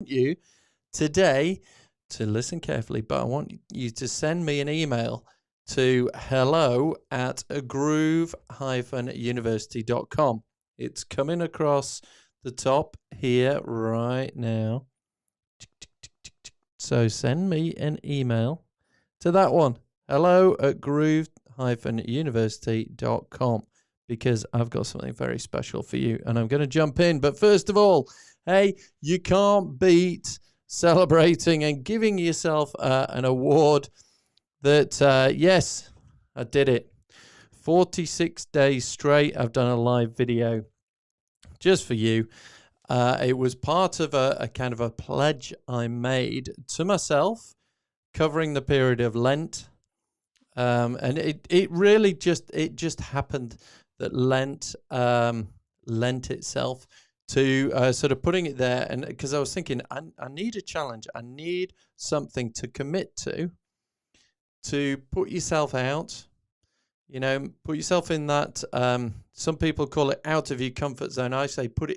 you today to listen carefully, but I want you to send me an email to hello@groove-university.com. It's coming across the top here right now. So send me an email to that one, hello@groove-university.com, because I've got something very special for you and I'm going to jump in. But first of all, hey, you can't beat celebrating and giving yourself an award that, yes, I did it. 46 days straight, I've done a live video just for you. It was part of a kind of a pledge I made to myself, covering the period of Lent. And it really just happened that Lent lent itself to sort of putting it there. And because I was thinking, I need a challenge. I need something to commit to put yourself out, put yourself in that, some people call it out of your comfort zone. I say put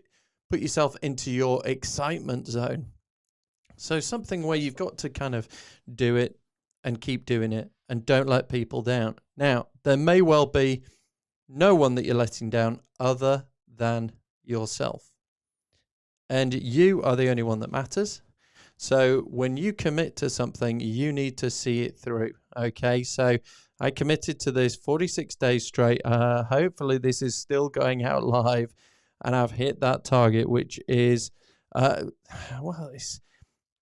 yourself into your excitement zone. So something where you've got to kind of do it and keep doing it and don't let people down. Now, there may well be no one that you're letting down other than yourself. And you are the only one that matters. So when you commit to something, you need to see it through. Okay, so I committed to this 46 days straight. Hopefully this is still going out live and I've hit that target, which is, well,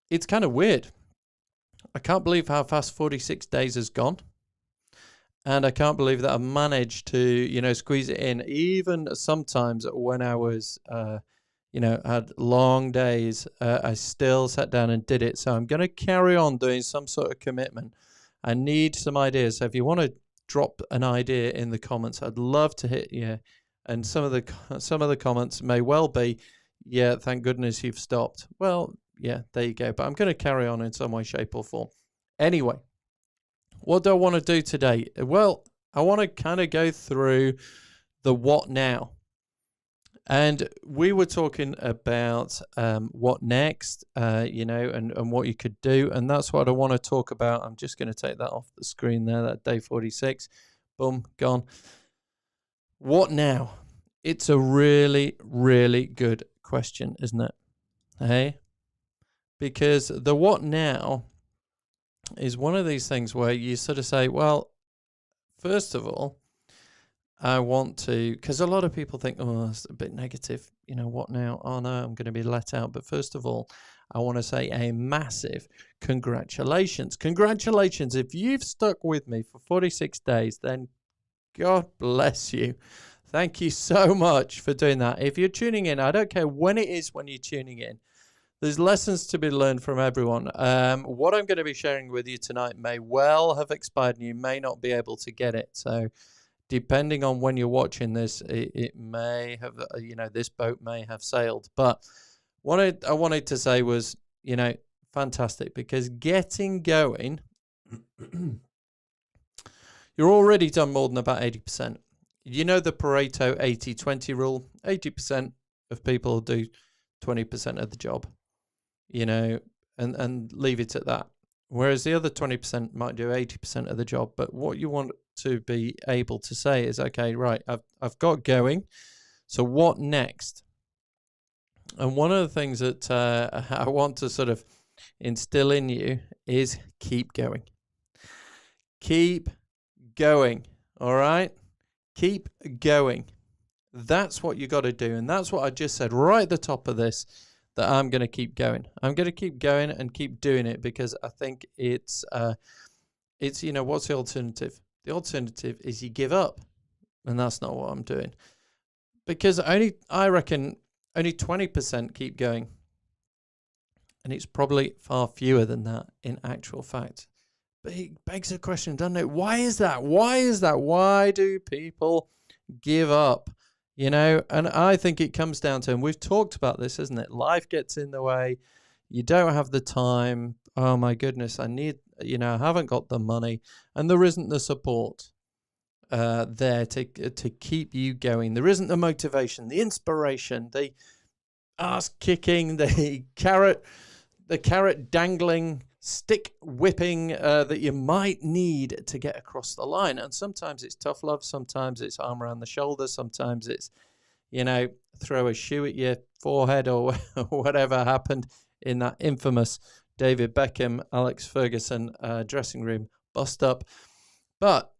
it's kind of weird. I can't believe how fast 46 days has gone. And I can't believe that I've managed to, squeeze it in. Even sometimes when I was, had long days, I still sat down and did it. So I'm going to carry on doing some sort of commitment. I need some ideas. So if you want to drop an idea in the comments, I'd love to hit you. And some of the comments may well be, yeah, thank goodness you've stopped. Well, yeah, there you go. But I'm going to carry on in some way, shape or form. Anyway, what do I want to do today? Well, I want to kind of go through the what now. And we were talking about what next, and what you could do. And that's what I want to talk about. I'm just going to take that off the screen there, that day 46. Boom, gone. What now? It's a really, really good question, isn't it? Hey? Because the what now is one of these things where you sort of say, well, first of all, I want to, because a lot of people think, oh, that's a bit negative. What now? Oh, no, I'm going to be let out. But first of all, I want to say a massive congratulations. Congratulations. If you've stuck with me for 46 days, then God bless you. Thank you so much for doing that. If you're tuning in, I don't care when it is when you're tuning in. There's lessons to be learned from everyone. What I'm going to be sharing with you tonight may well have expired and you may not be able to get it. So depending on when you're watching this, it may have, this boat may have sailed. But what I wanted to say was, fantastic, because getting going, you're already done more than about 80%. You know the Pareto 80-20 rule? 80% of people do 20% of the job, and leave it at that. Whereas the other 20% might do 80% of the job. But what you want to be able to say is, okay, right, I've got going. So what next? And one of the things that I want to sort of instill in you is keep going. Keep going, all right? Keep going. That's what you got to do. And that's what I just said right at the top of this, that I'm going to keep going. I'm going to keep going and keep doing it because I think it's what's the alternative? The alternative is you give up. And that's not what I'm doing. Because I reckon only 20% keep going. And it's probably far fewer than that in actual fact. But it begs a question, doesn't it? Why is that? Why is that? Why do people give up? And I think it comes down to, and we've talked about this, isn't it? Life gets in the way. You don't have the time. Oh my goodness, I haven't got the money. And there isn't the support there to keep you going. There isn't the motivation, the inspiration, the ass kicking, the carrot the carrot dangling, stick whipping that you might need to get across the line. And sometimes it's tough love, sometimes it's arm around the shoulder, sometimes it's, throw a shoe at your forehead or whatever happened in that infamous David Beckham, Alex Ferguson dressing room bust up. But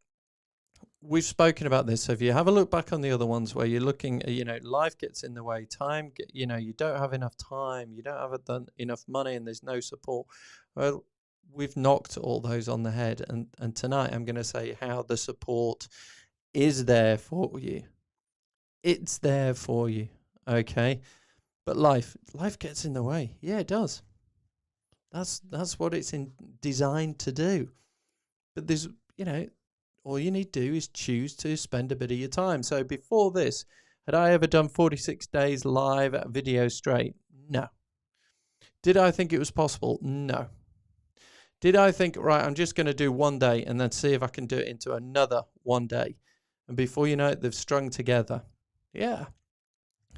we've spoken about this. So if you have a look back on the other ones where you're looking, life gets in the way, time, you don't have enough time, you don't have enough money, and there's no support. Well, we've knocked all those on the head. And tonight I'm going to say how the support is there for you. It's there for you, okay? But life gets in the way. Yeah, it does. That's what it's designed to do. But there's, all you need to do is choose to spend a bit of your time. So before this, had I ever done 46 days live video straight? No. Did I think it was possible? No. Did I think, right, I'm just going to do one day and then see if I can do it into another one day? And before you know it, they've strung together. Yeah.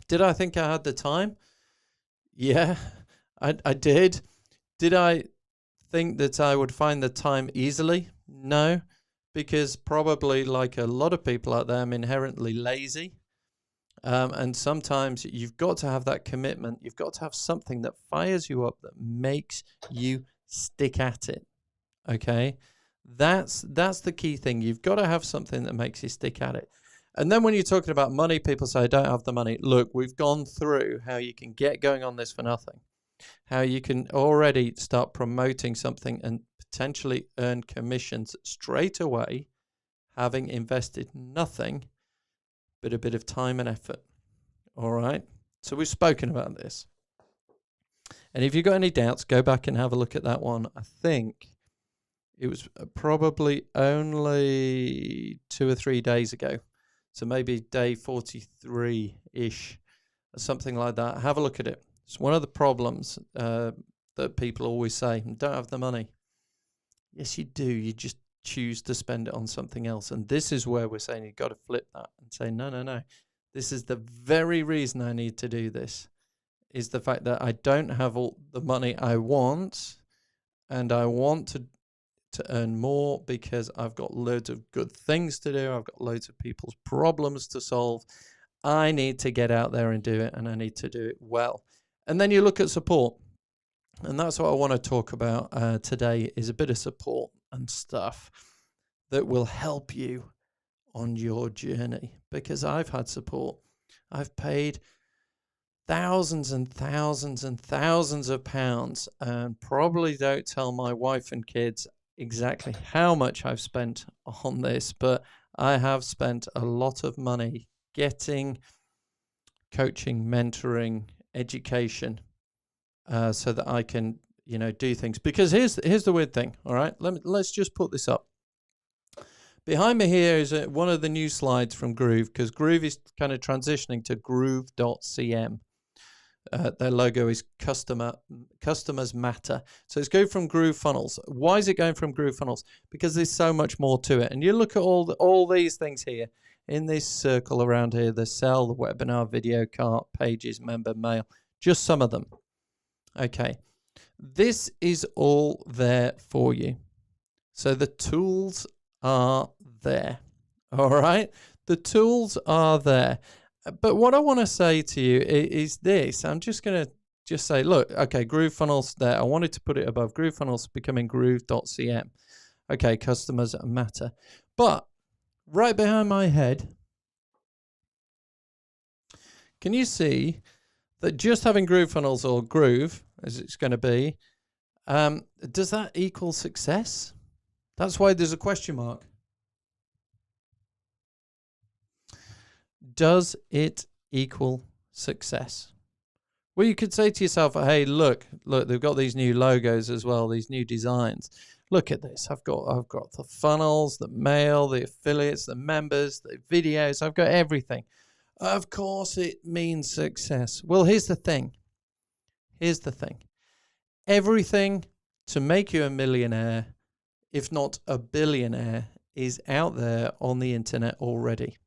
Did I think I had the time? Yeah, I did. Did I think that I would find the time easily? No, because probably like a lot of people out there, I'm inherently lazy. And sometimes you've got to have that commitment. You've got to have something that fires you up, that makes you stick at it. Okay? That's the key thing. You've got to have something that makes you stick at it. And then when you're talking about money, people say, I don't have the money. Look, we've gone through how you can get going on this for nothing, how you can already start promoting something and potentially earn commissions straight away, having invested nothing but a bit of time and effort. All right? So we've spoken about this. And if you've got any doubts, go back and have a look at that one. I think it was probably only 2 or 3 days ago. So maybe day 43-ish, or something like that. Have a look at it. It's one of the problems that people always say, don't have the money. Yes, you do. You just choose to spend it on something else. And this is where we're saying you've got to flip that and say, no. This is the very reason I need to do this, is the fact that I don't have all the money I want, and I want to earn more because I've got loads of good things to do. I've got loads of people's problems to solve. I need to get out there and do it, and I need to do it well. And then you look at support. And that's what I want to talk about today, is a bit of support and stuff that will help you on your journey. Because I've had support. I've paid thousands and thousands and thousands of pounds, and probably don't tell my wife and kids exactly how much I've spent on this, but I have spent a lot of money getting coaching, mentoring, education, so that I can, do things. Because here's the weird thing. All right, let's just put this up. Behind me here is one of the new slides from Groove, because Groove is kind of transitioning to groove.cm. Their logo is customers matter. So it's going from Groove Funnels. Why is it going from Groove Funnels? Because there's so much more to it. And you look at all these things here in this circle around here: the sell, the webinar, video, cart, pages, member, mail, just some of them. Okay, this is all there for you. So the tools are there. All right, the tools are there. But what I want to say to you is this. I'm just going to say, look, okay, Groove Funnels there. I wanted to put it above Groove Funnels, becoming groove.cm. Okay, customers matter. But right behind my head, can you see that just having Groove Funnels, or Groove, as it's going to be, does that equal success? That's why there's a question mark. Does it equal success? Well, you could say to yourself, hey, look, they've got these new logos as well, these new designs. Look at this. I've got the funnels, the mail, the affiliates, the members, the videos. I've got everything. Of course it means success. Well, here's the thing. Everything to make you a millionaire, if not a billionaire, is out there on the internet already.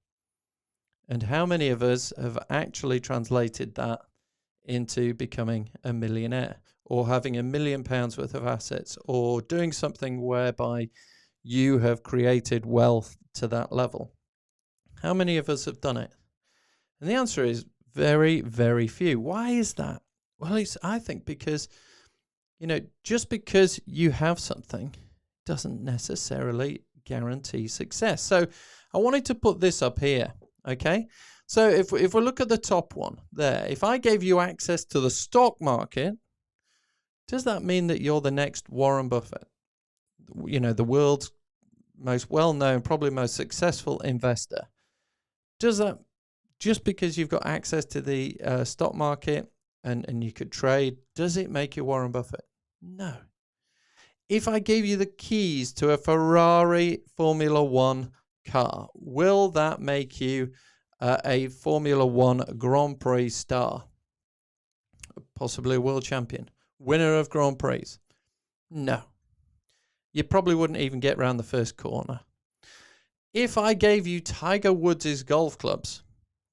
And how many of us have actually translated that into becoming a millionaire? or having £1 million worth of assets, or doing something whereby you have created wealth to that level. How many of us have done it? And the answer is very, very few. Why is that? Well, I think because, just because you have something doesn't necessarily guarantee success. So I wanted to put this up here, okay? So if we look at the top one there, if I gave you access to the stock market, does that mean that you're the next Warren Buffett? The world's most well-known, probably most successful investor. Does that, just because you've got access to the stock market and you could trade, does it make you Warren Buffett? No. If I gave you the keys to a Ferrari Formula One car, will that make you a Formula One Grand Prix star? Possibly a world champion, winner of Grand Prix? No. You probably wouldn't even get around the first corner. If I gave you Tiger Woods' golf clubs,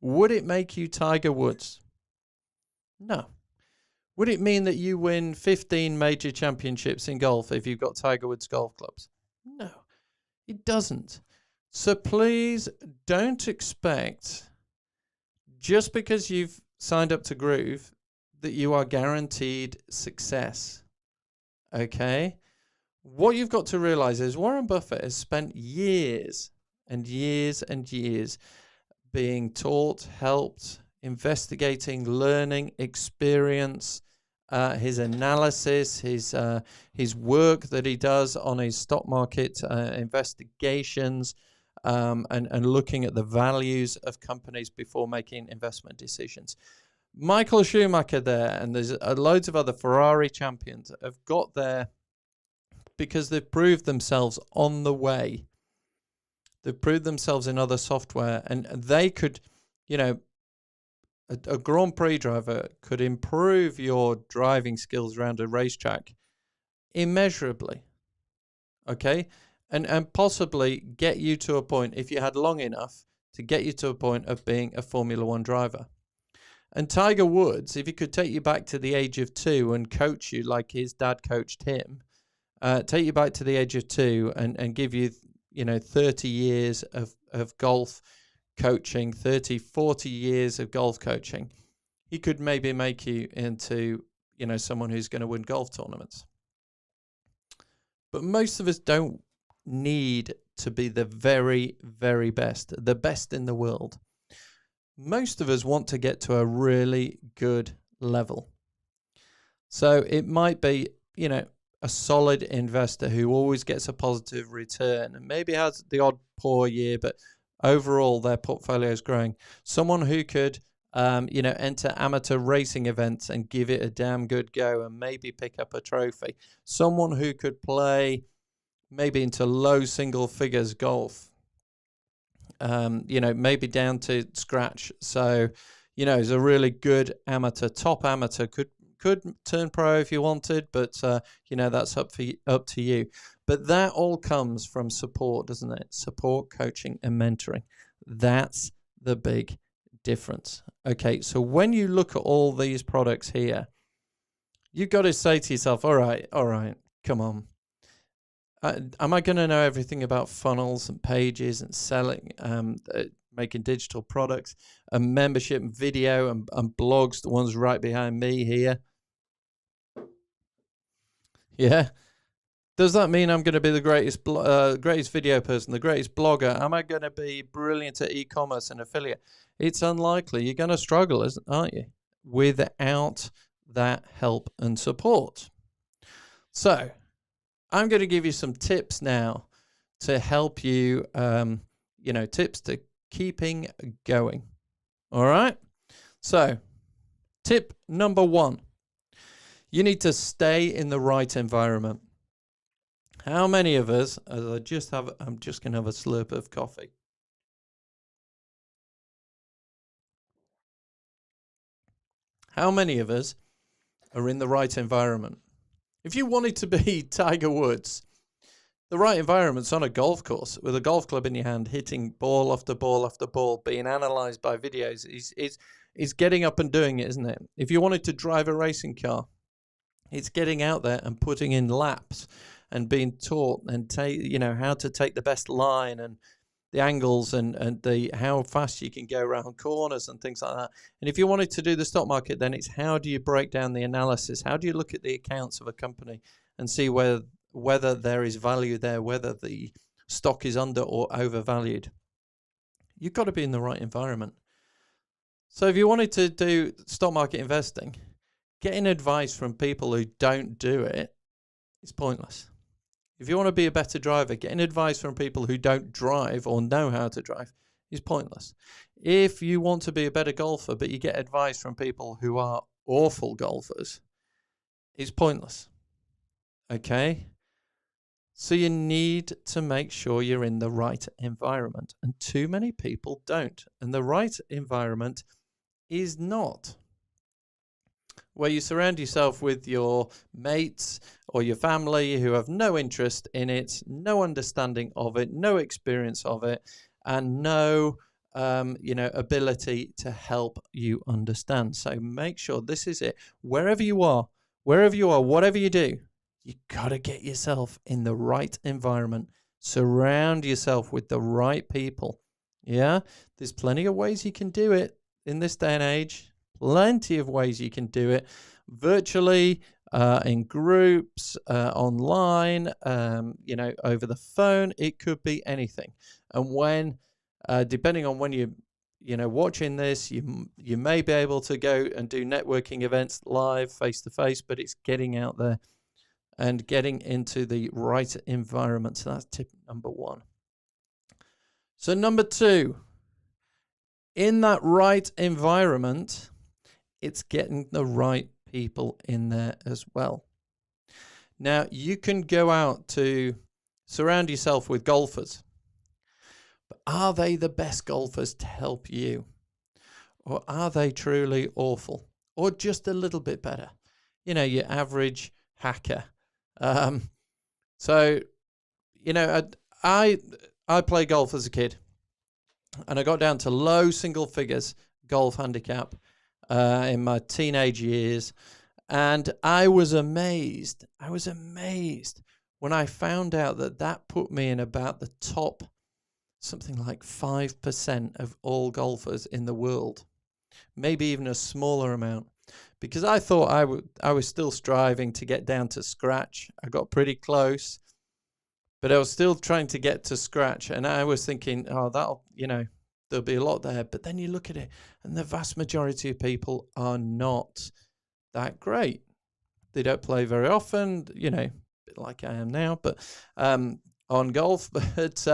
would it make you Tiger Woods? No. Would it mean that you win 15 major championships in golf if you've got Tiger Woods golf clubs? No, it doesn't. So please don't expect, just because you've signed up to Groove, that you are guaranteed success. Okay? What you've got to realize is Warren Buffett has spent years and years and years being taught, helped, investigating, learning, experience, his analysis, his work that he does on his stock market investigations, and looking at the values of companies before making investment decisions. Michael Schumacher there, and there's loads of other Ferrari champions have got there because they've proved themselves on the way. They've proved themselves in other software, and they could, a Grand Prix driver could improve your driving skills around a racetrack immeasurably, okay? And possibly get you to a point, if you had long enough, to get you to a point of being a Formula One driver. And Tiger Woods, if he could take you back to the age of 2 and coach you like his dad coached him, take you back to the age of 2 and give you, 30 years of golf coaching, 30, 40 years of golf coaching, he could maybe make you into, someone who's going to win golf tournaments. But most of us don't need to be the very, very best, the best in the world. Most of us want to get to a really good level. So it might be, a solid investor who always gets a positive return and maybe has the odd poor year, but overall their portfolio is growing. Someone who could, enter amateur racing events and give it a damn good go and maybe pick up a trophy. Someone who could play maybe into low single figures golf, maybe down to scratch. So, is a really good amateur, top amateur, could turn pro if you wanted, but that's up to you. But that all comes from support, doesn't it? Support, coaching, and mentoring. That's the big difference. Okay, so when you look at all these products here, you've got to say to yourself, all right, come on. Am I going to know everything about funnels and pages and selling, making digital products, and membership and video and blogs, the ones right behind me here? Yeah. Does that mean I'm going to be the greatest video person, the greatest blogger? Am I going to be brilliant at e-commerce and affiliate? It's unlikely. You're going to struggle, aren't you, without that help and support. So I'm going to give you some tips now to help you, tips to keeping going. All right. So tip number 1, you need to stay in the right environment. How many of us, I'm just going to have a slurp of coffee. How many of us are in the right environment? If you wanted to be Tiger Woods, the right environment's on a golf course with a golf club in your hand, hitting ball after ball after ball, being analysed by videos. Is getting up and doing it, isn't it? If you wanted to drive a racing car, It's getting out there and putting in laps and being taught and how to take the best line and the angles and the how fast you can go around corners and things like that. And if you wanted to do the stock market, then it's how do you break down the analysis? How do you look at the accounts of a company and see whether there is value there, whether the stock is under or overvalued? You've got to be in the right environment. So if you wanted to do stock market investing, getting advice from people who don't do it is pointless. If you want to be a better driver, getting advice from people who don't drive or know how to drive is pointless. If you want to be a better golfer, but you get advice from people who are awful golfers, it's pointless. Okay? So you need to make sure you're in the right environment. And too many people don't. And the right environment is not where you surround yourself with your mates or your family who have no interest in it, no understanding of it, no experience of it, and no ability to help you understand. So make sure this is it. Wherever you are, whatever you do, you got to get yourself in the right environment. Surround yourself with the right people. Yeah, there's plenty of ways you can do it in this day and age. Plenty of ways you can do it virtually, in groups, online, over the phone. It could be anything. And when, depending on when you're watching this, you may be able to go and do networking events live, face to face, but it's getting out there and getting into the right environment. So that's tip number 1. So number 2, in that right environment, it's getting the right people in there as well. Now, you can go out to surround yourself with golfers, but are they the best golfers to help you? Or are they truly awful? Or just a little bit better? Your average hacker. I play golf as a kid, and I got down to low single figures golf handicap in my teenage years, and I was amazed when I found out that put me in about the top something like 5% of all golfers in the world, maybe even a smaller amount, because I thought I was still striving to get down to scratch. I got pretty close, but I was still trying to get to scratch, and I was thinking, that'll, there'll be a lot there. But then you look at it, and the vast majority of people are not that great. They don't play very often, a bit like I am now, but on golf. But,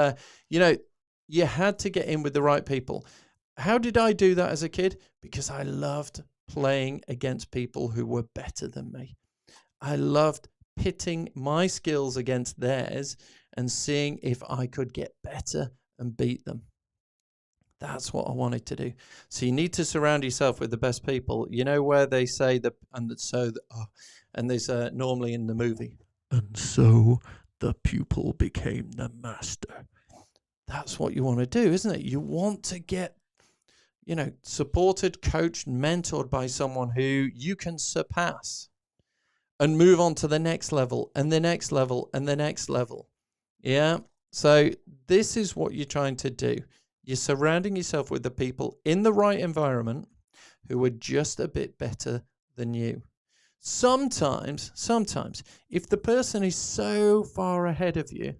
you had to get in with the right people. How did I do that as a kid? Because I loved playing against people who were better than me. I loved pitting my skills against theirs and seeing if I could get better and beat them. That's what I wanted to do. So you need to surround yourself with the best people. Where they say and there's normally in the movie, and so the pupil became the master. That's what you want to do, isn't it? You want to get, supported, coached, mentored by someone who you can surpass and move on to the next level and the next level and the next level. Yeah. So this is what you're trying to do. You're surrounding yourself with the people in the right environment who are just a bit better than you. Sometimes, if the person is so far ahead of you,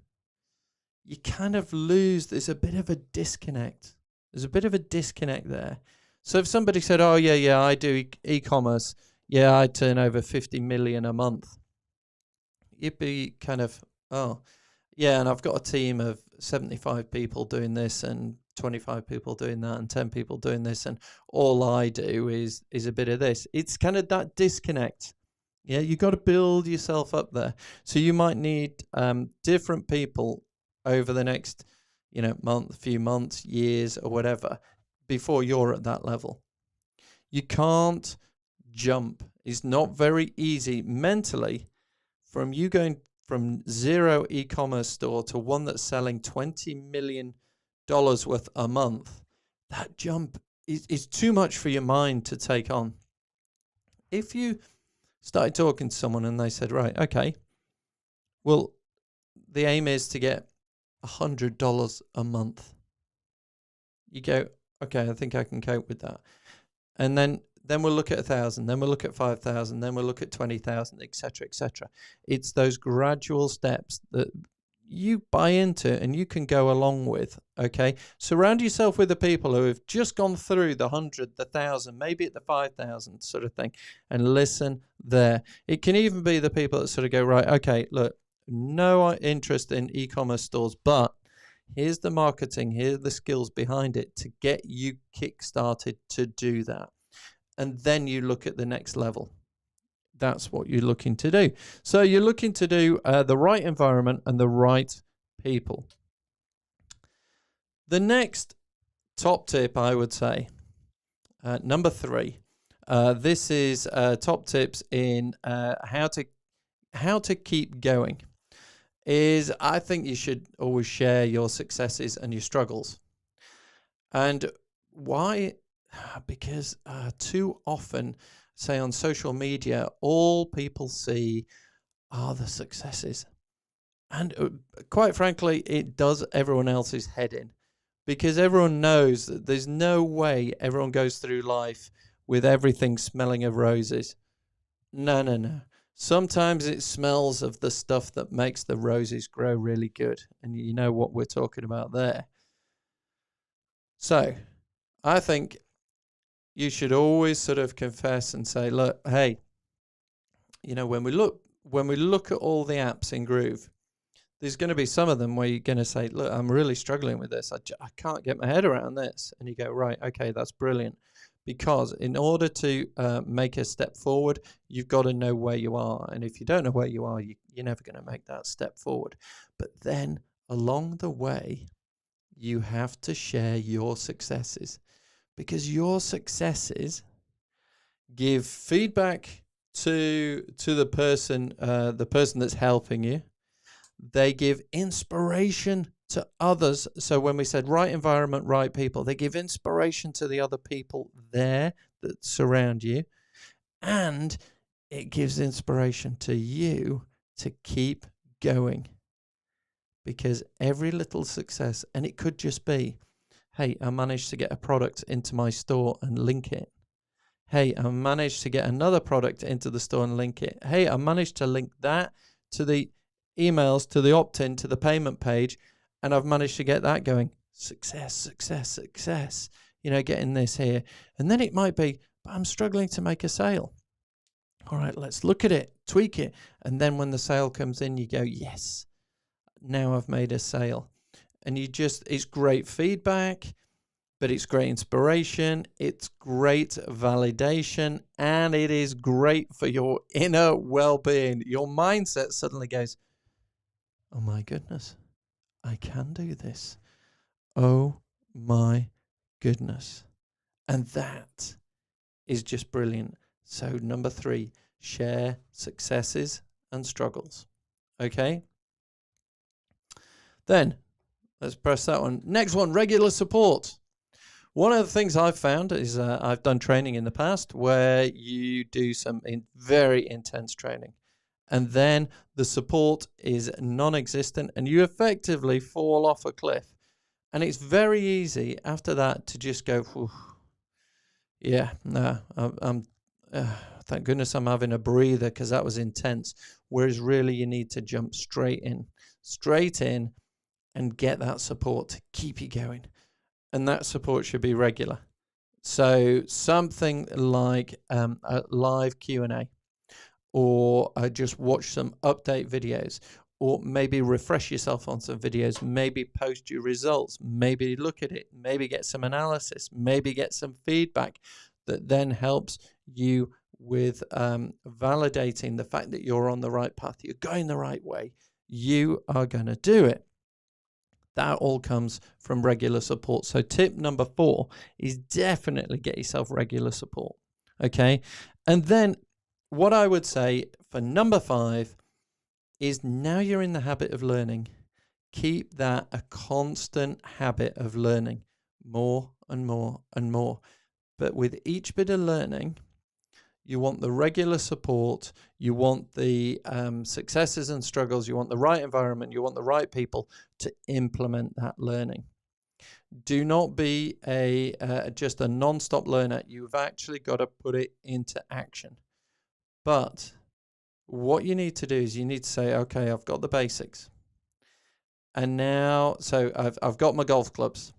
you kind of lose. There's a bit of a disconnect. There. So if somebody said, oh, yeah, I do e-commerce. Yeah, I turn over 50 million a month. You'd be kind of, oh, yeah, and I've got a team of 75 people doing this and 25 people doing that and 10 people doing this, and all I do is a bit of this. It's kind of that disconnect. Yeah, you got to build yourself up there. So you might need different people over the next, few months, years, or whatever, before you're at that level. You can't jump. It's not very easy mentally from you going from zero e-commerce store to one that's selling $20 million worth a month. That jump is too much for your mind to take on. If you Started talking to someone and they said, right, okay, well, the aim is to get $100 a month. You go, okay, I think I can cope with that. And then we'll look at 1,000, then we'll look at 5,000, then we'll look at 20,000, etc., etc. It's those gradual steps that you buy into and you can go along with. Okay, surround yourself with the people who have just gone through the 100, the 1,000, maybe at the 5,000 sort of thing, and listen there. It can even be the people that sort of go, right, okay, look, no interest in e-commerce stores, but here's the marketing, here are the skills behind it to get you kick-started to do that. And then you look at the next level. That's what you're looking to do. So you're looking to do the right environment and the right people. The next top tip, I would say, number 3. This is top tips in how to keep going. Is I think you should always share your successes and your struggles. And why? Because too often, say on social media, all people see are the successes. And quite frankly, it does everyone else's head in, because everyone knows that there's no way everyone goes through life with everything smelling of roses. No, no, no. Sometimes it smells of the stuff that makes the roses grow really good. And you know what we're talking about there. So I think you should always sort of confess and say, look, hey, you know, when we look at all the apps in Groove, there's going to be some of them where you're going to say, look, I'm really struggling with this. I can't get my head around this. And you go, right, okay, that's brilliant. Because in order to make a step forward, you've got to know where you are. And if you don't know where you are, you're never going to make that step forward. But then along the way, you have to share your successes. Because your successes give feedback to the person that's helping you. They give inspiration to others. So when we said right environment, right people, they give inspiration to the other people there that surround you. And it gives inspiration to you to keep going. Because every little success, and it could just be, hey, I managed to get a product into my store and link it. Hey, I managed to get another product into the store and link it. Hey, I managed to link that to the emails, to the opt-in, to the payment page, and I've managed to get that going. Success, success, success. You know, getting this here. And then it might be, but I'm struggling to make a sale. All right, let's look at it, tweak it. And then when the sale comes in, you go, yes, now I've made a sale. And it's great feedback, but it's great inspiration, it's great validation, and it is great for your inner well-being. Your mindset suddenly goes, oh my goodness, I can do this. Oh my goodness. And that is just brilliant. So number 3, share successes and struggles. Okay? Then, let's press that one. Next one, regular support. One of the things I've found is I've done training in the past where you do some very intense training. And then the support is non-existent and you effectively fall off a cliff. And it's very easy after that to just go, yeah, no, thank goodness I'm having a breather because that was intense. Whereas really you need to jump straight in and get that support to keep you going. And that support should be regular. So something like a live Q&A, or just watch some update videos, or maybe refresh yourself on some videos, maybe post your results, maybe look at it, maybe get some analysis, maybe get some feedback that then helps you with validating the fact that you're on the right path, you're going the right way, you are going to do it. That all comes from regular support. So tip number 4 is definitely get yourself regular support. Okay. And then what I would say for number 5 is now you're in the habit of learning, keep that a constant habit of learning more and more and more. But with each bit of learning, You want the regular support. You want the successes and struggles. You want the right environment. You want the right people to implement that learning. Do not be just a non-stop learner. You've actually got to put it into action. But what you need to do is you need to say, okay, I've got the basics. And now, so I've got my golf clubs.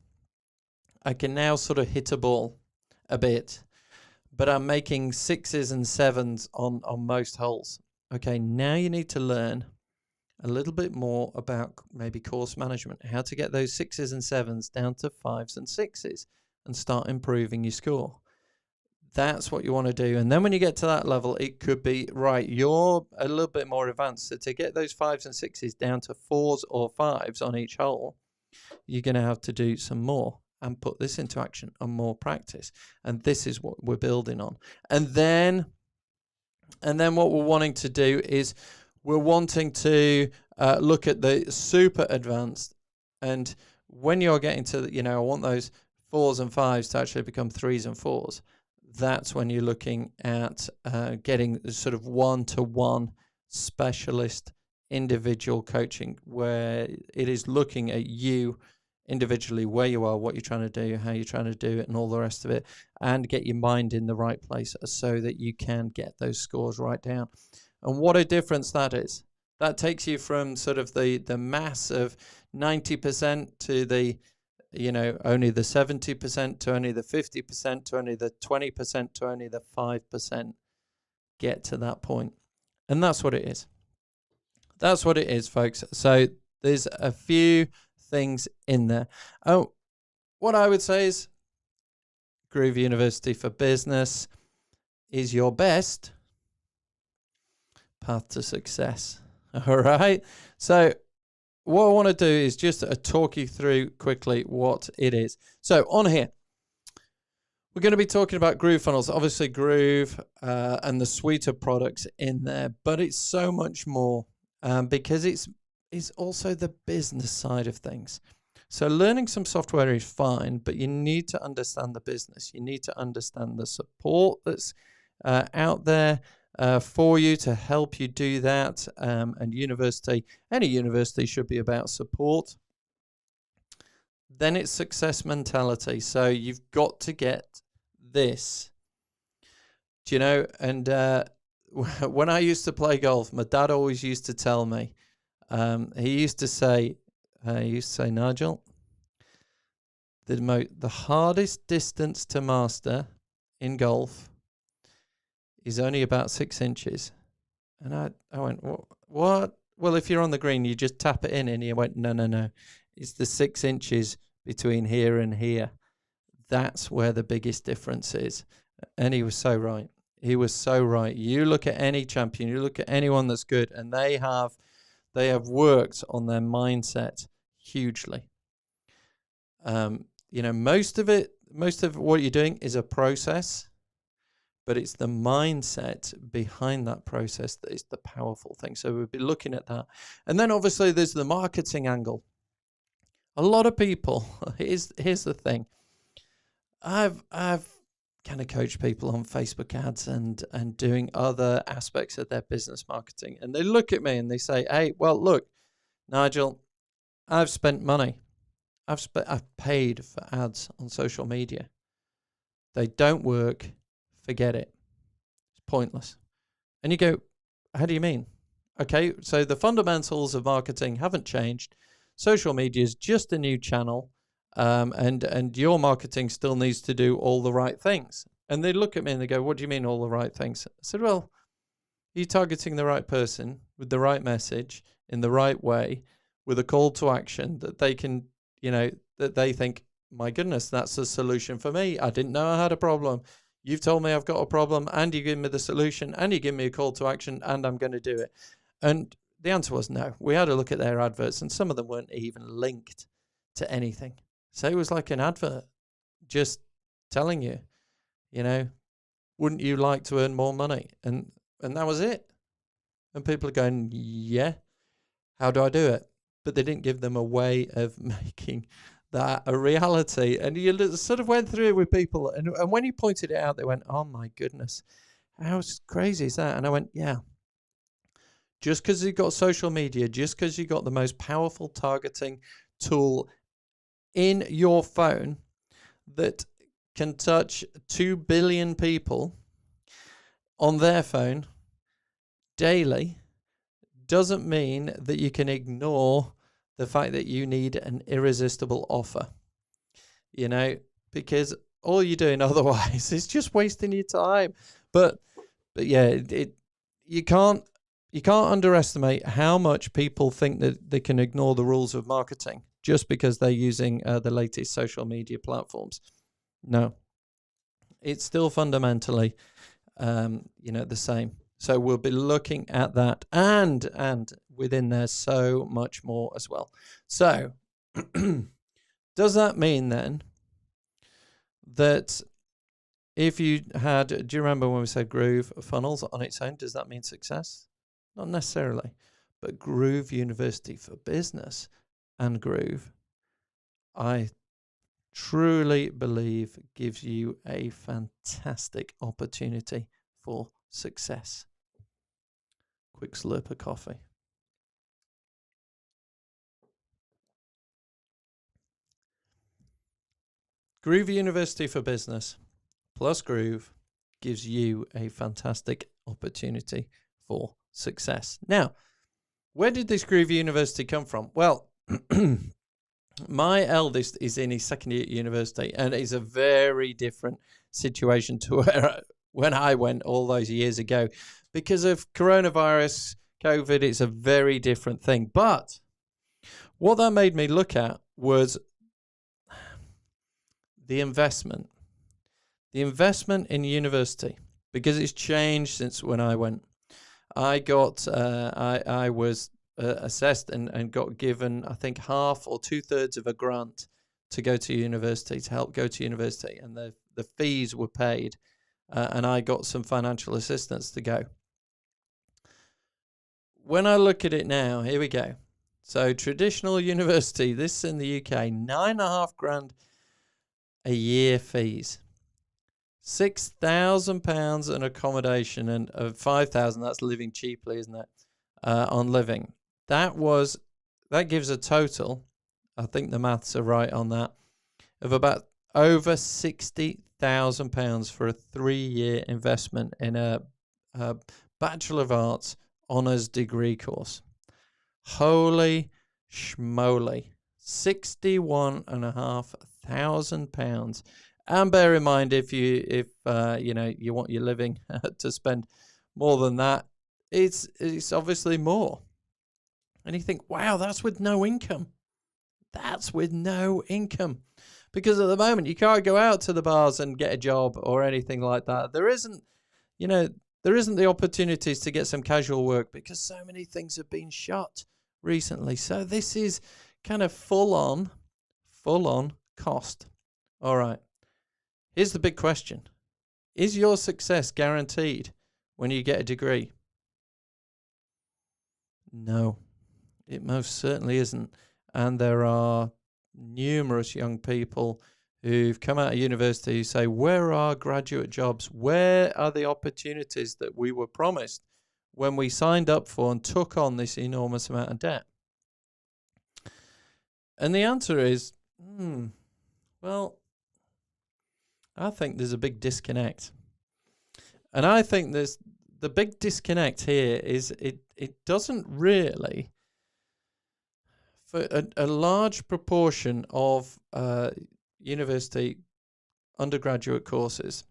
I can now sort of hit a ball a bit, but I'm making 6s and 7s on most holes. Okay, now you need to learn a little bit more about maybe course management, how to get those 6s and 7s down to 5s and 6s and start improving your score. That's what you want to do. And then when you get to that level, it could be, right, you're a little bit more advanced. So to get those 5s and 6s down to 4s or 5s on each hole, you're going to have to do some more and put this into action and more practice. And this is what we're building on. And then what we're wanting to do is we're wanting to look at the super advanced. And when you're getting to, I want those 4s and 5s to actually become 3s and 4s. That's when you're looking at getting sort of one-to-one specialist individual coaching, where it is looking at you individually, where you are, what you're trying to do, how you're trying to do it, and all the rest of it, and get your mind in the right place so that you can get those scores right down. And what a difference that is. That takes you from sort of the mass of 90% to the only the 70% to only the 50% to only the 20% to only the 5% get to that point. And that's what it is. That's what it is, folks. So there's a few things in there. Oh, what I would say is Groove University for Business is your best path to success. All right. So what I want to do is just talk you through quickly what it is. So on here, we're going to be talking about Groove funnels, obviously Groove and the suite of products in there, but it's so much more because it's also the business side of things. So learning some software is fine, but you need to understand the business. You need to understand the support that's out there for you to help you do that. And any university should be about support. Then it's success mentality. So you've got to get this. Do you know? And when I used to play golf, my dad always used to tell me, he used to say, Nigel, the hardest distance to master in golf is only about 6 inches. And I went, what? Well, if you're on the green, you just tap it in. And he went, no. It's the 6 inches between here and here. That's where the biggest difference is. And he was so right. He was so right. You look at any champion, you look at anyone that's good, and they have worked on their mindset hugely. Most of what you're doing is a process, but it's the mindset behind that process that is the powerful thing. So we'll be looking at that. And then obviously there's the marketing angle. A lot of people, here's the thing. I've kind of coached people on Facebook ads and doing other aspects of their business marketing. And they look at me and they say, hey, well, look, Nigel, I've spent money. I've paid for ads on social media. They don't work. Forget it. It's pointless. And you go, how do you mean? Okay, so the fundamentals of marketing haven't changed. Social media is just a new channel, and your marketing still needs to do all the right things. And they look at me and they go, what do you mean all the right things? I said, well, are you targeting the right person with the right message in the right way with a call to action that they can, that they think, my goodness, that's a solution for me. I didn't know I had a problem. You've told me I've got a problem, and you give me the solution, and you give me a call to action, and I'm going to do it. And the answer was no. We had a look at their adverts, and some of them weren't even linked to anything. So it was like an advert just telling you, wouldn't you like to earn more money? And that was it. And people are going, yeah, how do I do it? But they didn't give them a way of making that a reality. And you sort of went through it with people. And when you pointed it out, they went, oh my goodness, how crazy is that? And I went, yeah. Just because you've got social media, just because you've got the most powerful targeting tool in your phone that can touch 2 billion people on their phone daily, doesn't mean that you can ignore the fact that you need an irresistible offer. You know, because all you're doing otherwise is just wasting your time. But yeah, you can't underestimate how much people think that they can ignore the rules of marketing just because they're using the latest social media platforms. No, it's still fundamentally, the same. So we'll be looking at that, and within there so much more as well. So does that mean then that if you had, do you remember when we said Groove funnels on its own, does that mean success? Not necessarily, but Groove University for Business and Groove, I truly believe gives you a fantastic opportunity for success. Quick slurp of coffee. Groove University for Business plus Groove gives you a fantastic opportunity for success. Now, where did this Groove University come from? Well, my eldest is in his second year at university, and it's a very different situation to where when I went all those years ago. Because of coronavirus, COVID, it's a very different thing. But what that made me look at was the investment. The investment in university, because it's changed since when I went. I was assessed and got given, I think, half or 2/3 of a grant to go to university, to help go to university, and the fees were paid, and I got some financial assistance to go. When I look at it now, here we go. So traditional university, this in the UK, £9,500 a year fees. £6,000 an accommodation, and £5,000, that's living cheaply, isn't it? On living. That gives a total, I think the maths are right on that, of about over £60,000 for a 3-year investment in a Bachelor of Arts honours degree course. Holy schmoly. £61,500. And bear in mind, if you want your living to spend more than that, it's obviously more. And you think, wow, that's with no income. That's with no income. Because at the moment, you can't go out to the bars and get a job or anything like that. There isn't the opportunities to get some casual work because so many things have been shut recently. So this is kind of full on cost. All right. Here's the big question. Is your success guaranteed when you get a degree? No, it most certainly isn't. And there are numerous young people who've come out of university who say, where are graduate jobs? Where are the opportunities that we were promised when we signed up for and took on this enormous amount of debt? And the answer is, well, I think there's a big disconnect. And I think the big disconnect here is it doesn't really, for a large proportion of university undergraduate courses,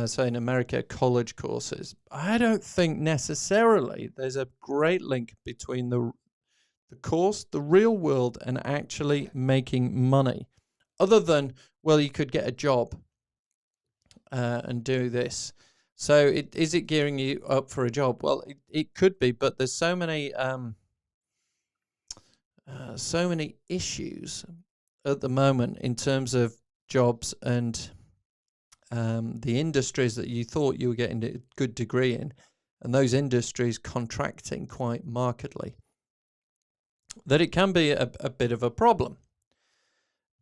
so in America, college courses, I don't think necessarily there's a great link between the course, the real world, and actually making money. Other than, well, you could get a job and do this. So is it gearing you up for a job? Well, it could be, but there's so many issues at the moment in terms of jobs and the industries that you thought you were getting a good degree in, and those industries contracting quite markedly, that it can be a bit of a problem.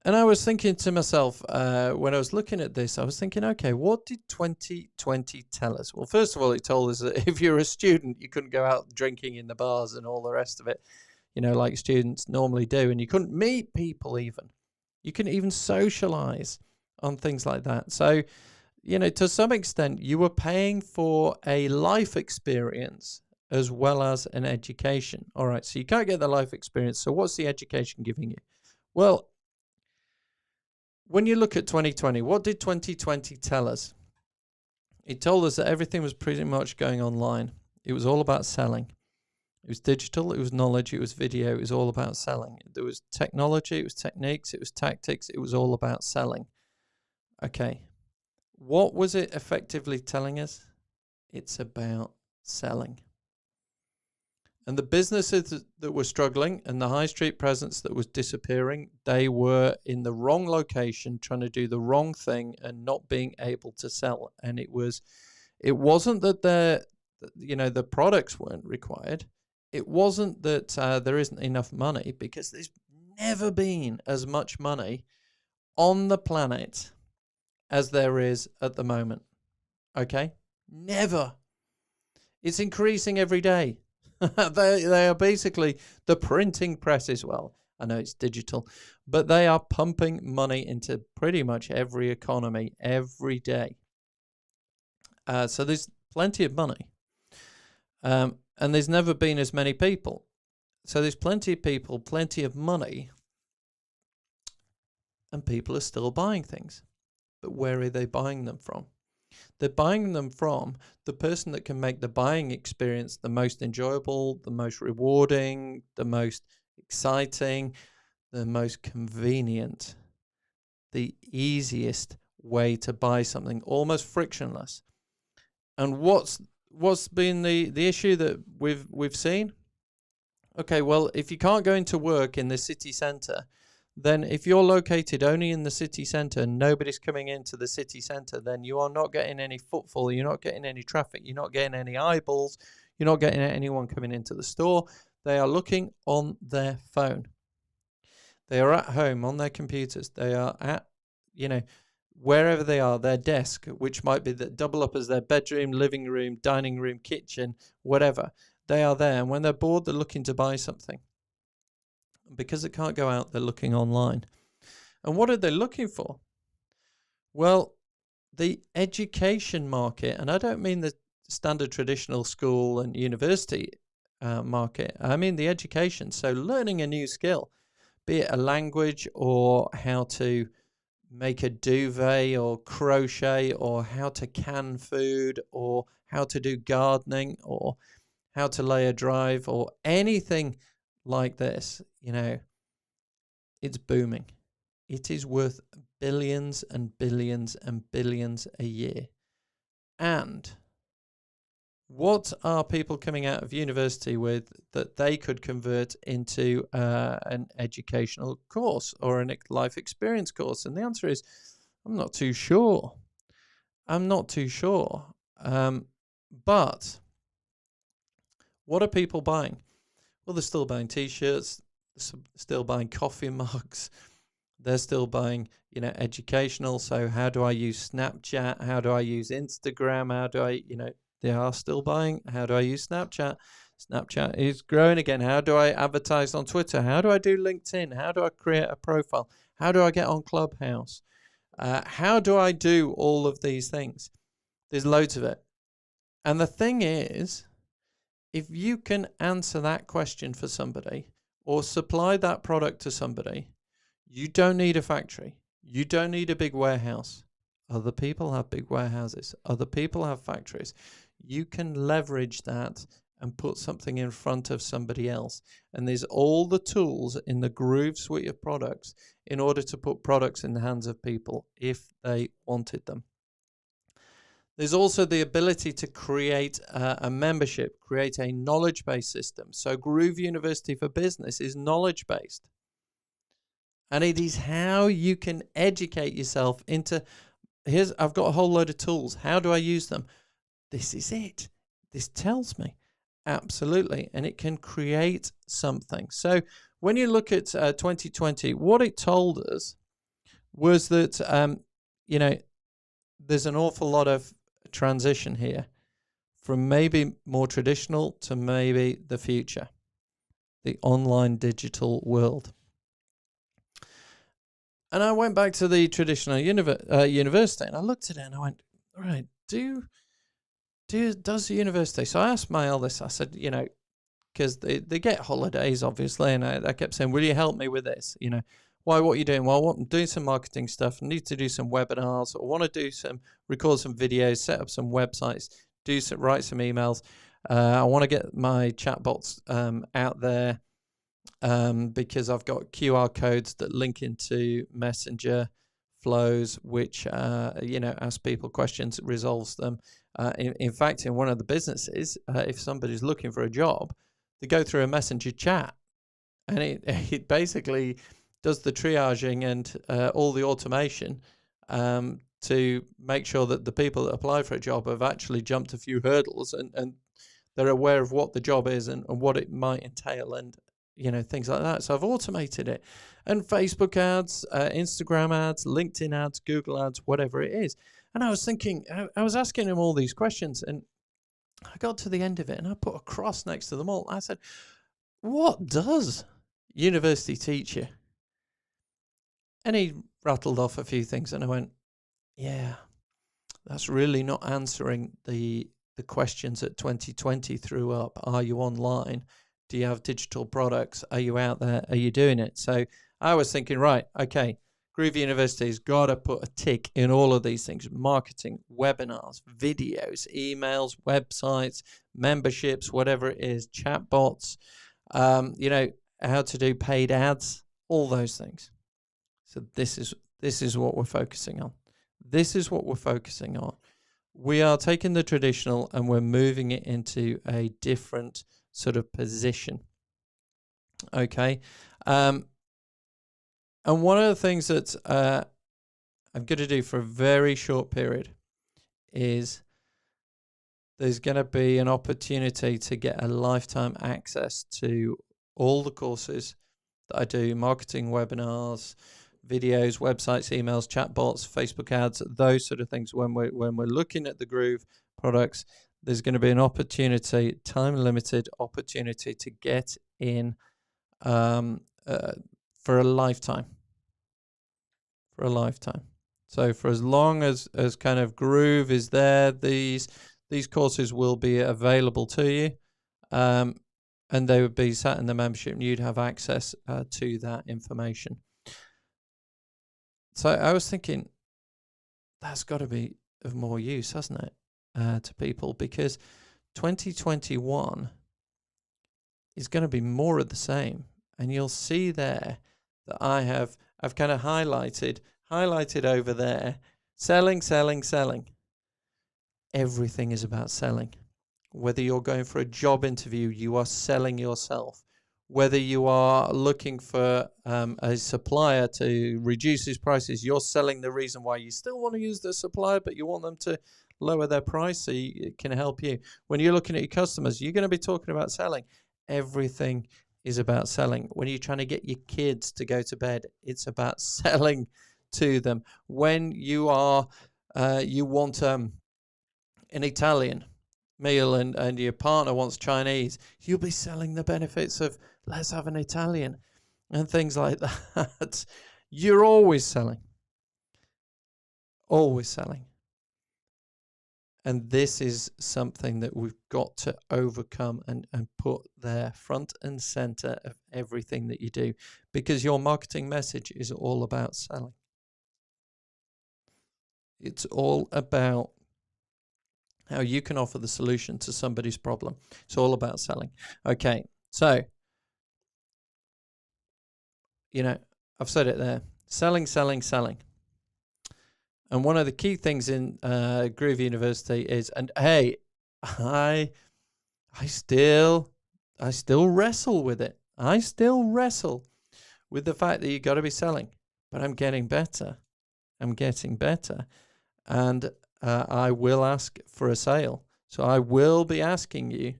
And I was thinking to myself, when I was looking at this, I was thinking, okay, what did 2020 tell us? Well, first of all, it told us that if you're a student, you couldn't go out drinking in the bars and all the rest of it, like students normally do. And you couldn't meet people even. You couldn't even socialize on things like that. So, to some extent, you were paying for a life experience as well as an education. All right, so you can't get the life experience. So what's the education giving you? Well, when you look at 2020, what did 2020 tell us? It told us that everything was pretty much going online. It was all about selling. It was digital, it was knowledge, it was video, it was all about selling. There was technology, it was techniques, it was tactics, it was all about selling. Okay, what was it effectively telling us? It's about selling. And the businesses that were struggling and the high street presence that was disappearing, they were in the wrong location, trying to do the wrong thing and not being able to sell. And it wasn't that the products weren't required. It wasn't that there isn't enough money, because there's never been as much money on the planet as there is at the moment. Okay? Never. It's increasing every day. They are basically the printing press as well. I know it's digital, but they are pumping money into pretty much every economy every day. So there's plenty of money. And there's never been as many people. So there's plenty of people, plenty of money, and people are still buying things. But where are they buying them from? They're buying them from the person that can make the buying experience the most enjoyable, the most rewarding, the most exciting, the most convenient, the easiest way to buy something, almost frictionless. And what's been the issue that we've seen? Okay, well, if you can't go into work in the city centre, then if you're located only in the city centre and nobody's coming into the city centre, then you are not getting any footfall, you're not getting any traffic, you're not getting any eyeballs, you're not getting anyone coming into the store. They are looking on their phone. They are at home on their computers. They are at, wherever they are, their desk, which might be double up as their bedroom, living room, dining room, kitchen, whatever. They are there. And when they're bored, they're looking to buy something. Because they can't go out, they're looking online. And what are they looking for? Well, the education market, and I don't mean the standard traditional school and university market. I mean the education. So learning a new skill, be it a language or how to make a duvet or crochet or how to can food or how to do gardening or how to lay a drive or anything like this, it's booming. It is worth billions and billions and billions a year. And what are people coming out of university with that they could convert into an educational course or a life experience course? And the answer is, I'm not too sure. But what are people buying? Well, they're still buying T-shirts, still buying coffee mugs. They're still buying, educational. So how do I use Snapchat? How do I use Instagram? How do I, they are still buying. How do I use Snapchat? Snapchat is growing again. How do I advertise on Twitter? How do I do LinkedIn? How do I create a profile? How do I get on Clubhouse? How do I do all of these things? There's loads of it. And the thing is, if you can answer that question for somebody or supply that product to somebody, you don't need a factory. You don't need a big warehouse. Other people have big warehouses. Other people have factories. You can leverage that and put something in front of somebody else. And there's all the tools in the Groove suite of products in order to put products in the hands of people if they wanted them. There's also the ability to create a membership, create a knowledge-based system. So Groove University for Business is knowledge-based. And it is how you can educate yourself into, I've got a whole load of tools. How do I use them? This is it. This tells me. Absolutely. And it can create something. So when you look at 2020, what it told us was that, you know, there's an awful lot of transition here from maybe more traditional to maybe the future, the online digital world. And I went back to the traditional university, and I looked at it and I went, all right, does the university? So I asked my eldest, I said, you know, because they get holidays, obviously, and I kept saying, will you help me with this? You know, why, what are you doing? Well, I'm doing some marketing stuff. I need to do some webinars. I want to record some videos, set up some websites, write some emails. I want to get my chatbots out there because I've got QR codes that link into Messenger flows, which, you know, ask people questions, resolves them. In fact, in one of the businesses, if somebody's looking for a job, they go through a Messenger chat, and it basically does the triaging and all the automation to make sure that the people that apply for a job have actually jumped a few hurdles and they're aware of what the job is and what it might entail and, you know, things like that. So I've automated it. And Facebook ads, Instagram ads, LinkedIn ads, Google ads, whatever it is. And I was thinking, I was asking him all these questions, and I got to the end of it and I put a cross next to them all. I said, what does university teach you? And he rattled off a few things, and I went, yeah, that's really not answering the questions that 2020 threw up. Are you online? Do you have digital products? Are you out there? Are you doing it? So I was thinking, right, okay, Groovy University's got to put a tick in all of these things: marketing, webinars, videos, emails, websites, memberships, whatever it is, chatbots, you know, how to do paid ads, all those things. So this is what we're focusing on. This is what we're focusing on. We are taking the traditional and we're moving it into a different sort of position. Okay. And one of the things that I'm going to do for a very short period is there's going to be an opportunity to get a lifetime access to all the courses that I do: marketing, webinars, videos, websites, emails, chatbots, Facebook ads, those sort of things. When we're looking at the Groove products, there's going to be an opportunity, time-limited opportunity, to get in for a lifetime. For a lifetime. So for as long as kind of Groove is there, these courses will be available to you, and they would be sat in the membership, and you'd have access to that information. So I was thinking, that's got to be of more use, hasn't it, to people? Because 2021 is going to be more of the same. And you'll see there that I've kind of highlighted over there, selling. Everything is about selling. Whether you're going for a job interview, you are selling yourself. Whether you are looking for a supplier to reduce his prices, you're selling the reason why you still want to use the supplier, but you want them to lower their price so it can help you. When you're looking at your customers, you're going to be talking about selling. Everything is about selling. When you're trying to get your kids to go to bed, it's about selling to them. When you are, you want an Italian meal and your partner wants Chinese, you'll be selling the benefits of let's have an Italian and things like that. You're always selling. Always selling. And this is something that we've got to overcome and put there front and center of everything that you do, because your marketing message is all about selling. It's all about how you can offer the solution to somebody's problem. It's all about selling. Okay, so, you know, I've said it there. Selling. And one of the key things in Groovy University is, and hey, I still wrestle with it. I still wrestle with the fact that you got to be selling, but I'm getting better. And I will ask for a sale. So I will be asking you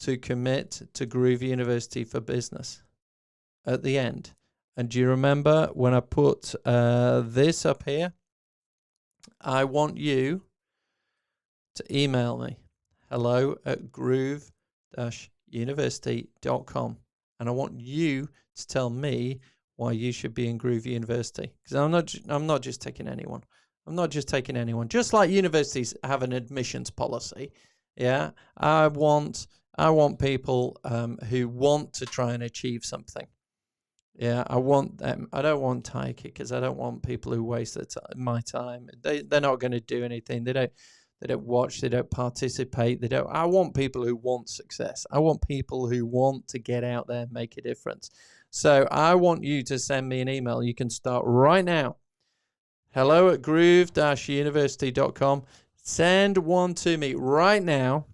to commit to Groovy University for Business at the end. And do you remember when I put this up here? I want you to email me, hello@groove-university.com. And I want you to tell me why you should be in Groove University. Because I'm not just taking anyone. I'm not just taking anyone. Just like universities have an admissions policy, yeah, I want people who want to try and achieve something. Yeah, I want them. I don't want tire kickers. I don't want people who waste my time. They're not going to do anything. They don't watch. They don't participate. They don't. I want people who want success. I want people who want to get out there and make a difference. So I want you to send me an email. You can start right now. hello@groove-university.com. Send one to me right now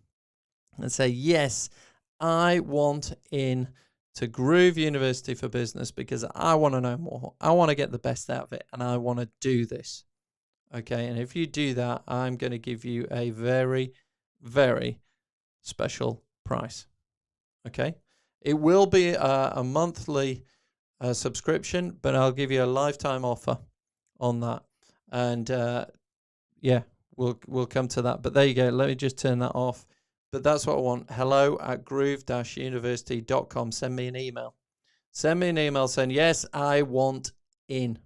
and say, yes, I want in to Groove University for Business because I want to know more. I want to get the best out of it, and I want to do this. Okay, and if you do that, I'm going to give you a very, very special price. Okay, it will be a monthly subscription, but I'll give you a lifetime offer on that. And yeah, we'll come to that. But there you go. Let me just turn that off. But that's what I want. hello@groove-university.com. Send me an email. Send me an email saying, yes, I want in.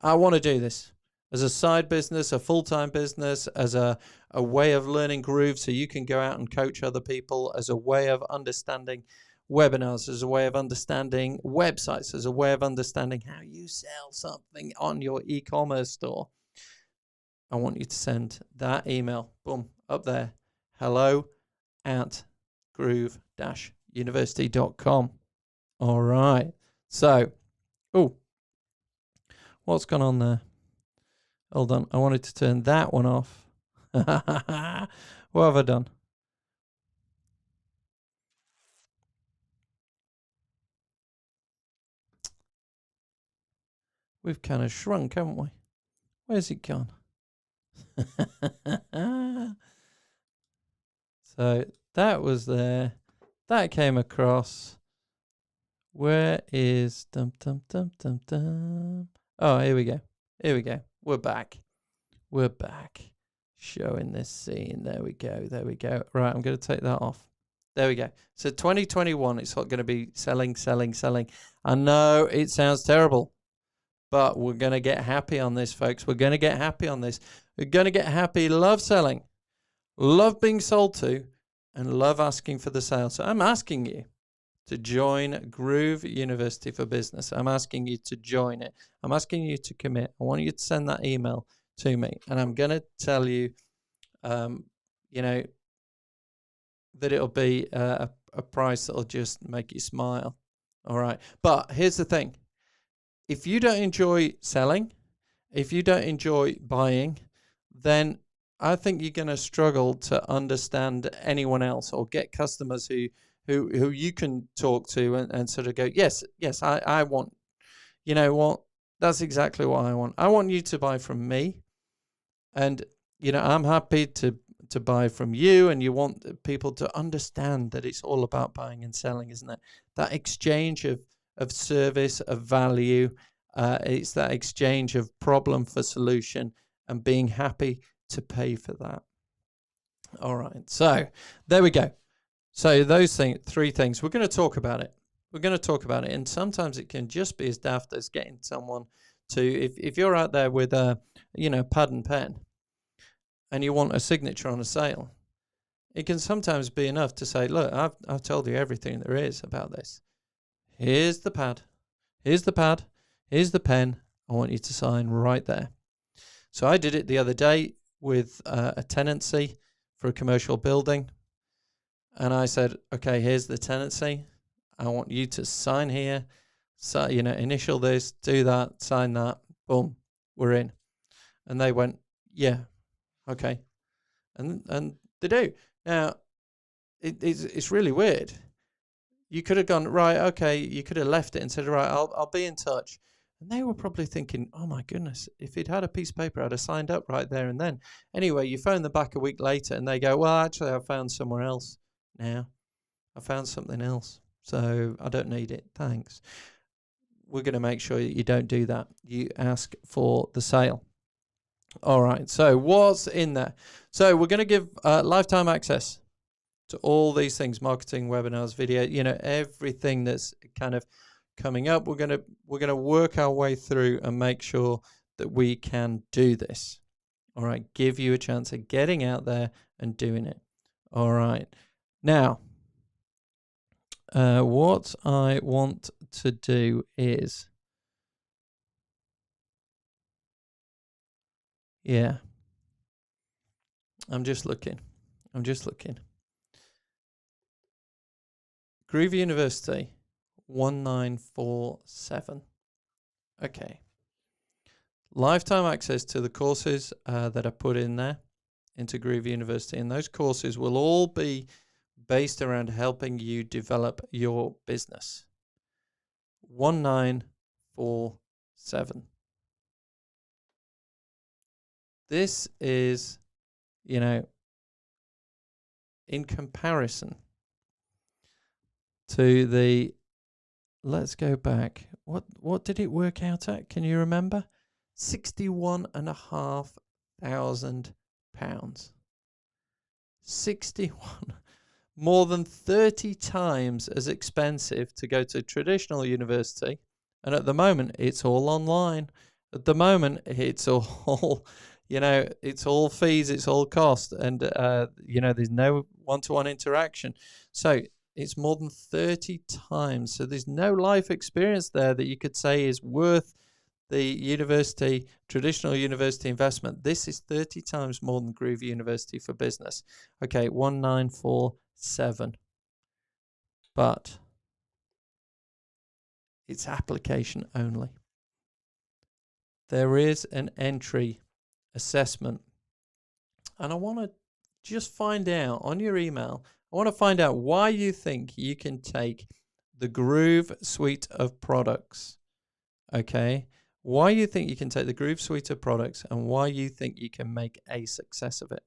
I want to do this as a side business, a full-time business, as a way of learning Groove so you can go out and coach other people, as a way of understanding webinars, as a way of understanding websites, as a way of understanding how you sell something on your e-commerce store. I want you to send that email, boom, up there. hello@groove-university.com. All right. So, what's gone on there? Hold on. I wanted to turn that one off. What have I done? We've kind of shrunk, haven't we? Where's it gone? So that was there. That came across. Where is dum dum dum dum dum? Oh, here we go. Here we go. We're back. We're back. Showing this scene. There we go. There we go. Right, I'm going to take that off. There we go. So 2021, it's going to be selling, selling, selling. I know it sounds terrible, but we're going to get happy on this, folks. We're going to get happy on this. We're going to get happy. Love selling. Love being sold to. And love asking for the sale. So I'm asking you to join Groove University for Business. I'm asking you to join it. I'm asking you to commit. I want you to send that email to me. And I'm going to tell you, that it'll be a price that'll just make you smile. All right. But here's the thing. If you don't enjoy selling, if you don't enjoy buying, then I think you're going to struggle to understand anyone else or get customers who you can talk to and sort of go, yes, I want, you know what, that's exactly what I want. I want you to buy from me. And, I'm happy to buy from you, and you want people to understand that it's all about buying and selling, isn't it? That exchange of service, of value, it's that exchange of problem for solution and being happy to pay for that. All right, so there we go. So those three things, we're going to talk about it. We're going to talk about it, and sometimes it can just be as daft as getting someone to, if you're out there with a, pad and pen, and you want a signature on a sale, it can sometimes be enough to say, look, I've told you everything there is about this. Here's the pad. Here's the pad. Here's the pen. I want you to sign right there. So I did it the other day with a tenancy for a commercial building. And I said, okay, here's the tenancy. I want you to sign here. So, initial this, do that, sign that. Boom, we're in. And they went, yeah, okay. And they do. Now, it's really weird. You could have gone, right, okay, you could have left it and said, right, I'll be in touch. And they were probably thinking, oh my goodness, if he'd had a piece of paper, I'd have signed up right there and then. Anyway, you phone them back a week later and they go, well, actually, I found somewhere else now. I found something else. So I don't need it. Thanks. we're going to make sure that you don't do that. You ask for the sale. All right, so what's in there? So we're going to give lifetime access to all these things: marketing, webinars, video, everything that's kind of coming up. We're going to work our way through and make sure that we can do this. All right, give you a chance of getting out there and doing it. All right. Now, what I want to do is, yeah, I'm just looking. Groove University, 1947. Okay. Lifetime access to the courses that are put in there into Groove University. And those courses will all be based around helping you develop your business. 1947. This is, in comparison to the, let's go back. What did it work out at? Can you remember? £61,500. 61. More than 30 times as expensive to go to traditional university. And at the moment, it's all online. At the moment, it's all, it's all fees, it's all cost. And, there's no one-to-one interaction. So it's more than 30 times. So there's no life experience there that you could say is worth the traditional university investment. This is 30 times more than Groove University for Business. Okay, 1947. But it's application only. There is an entry assessment. And I want to just find out on your email, I want to find out why you think you can take the Groove suite of products. Okay? Why you think you can take the Groove suite of products and why you think you can make a success of it.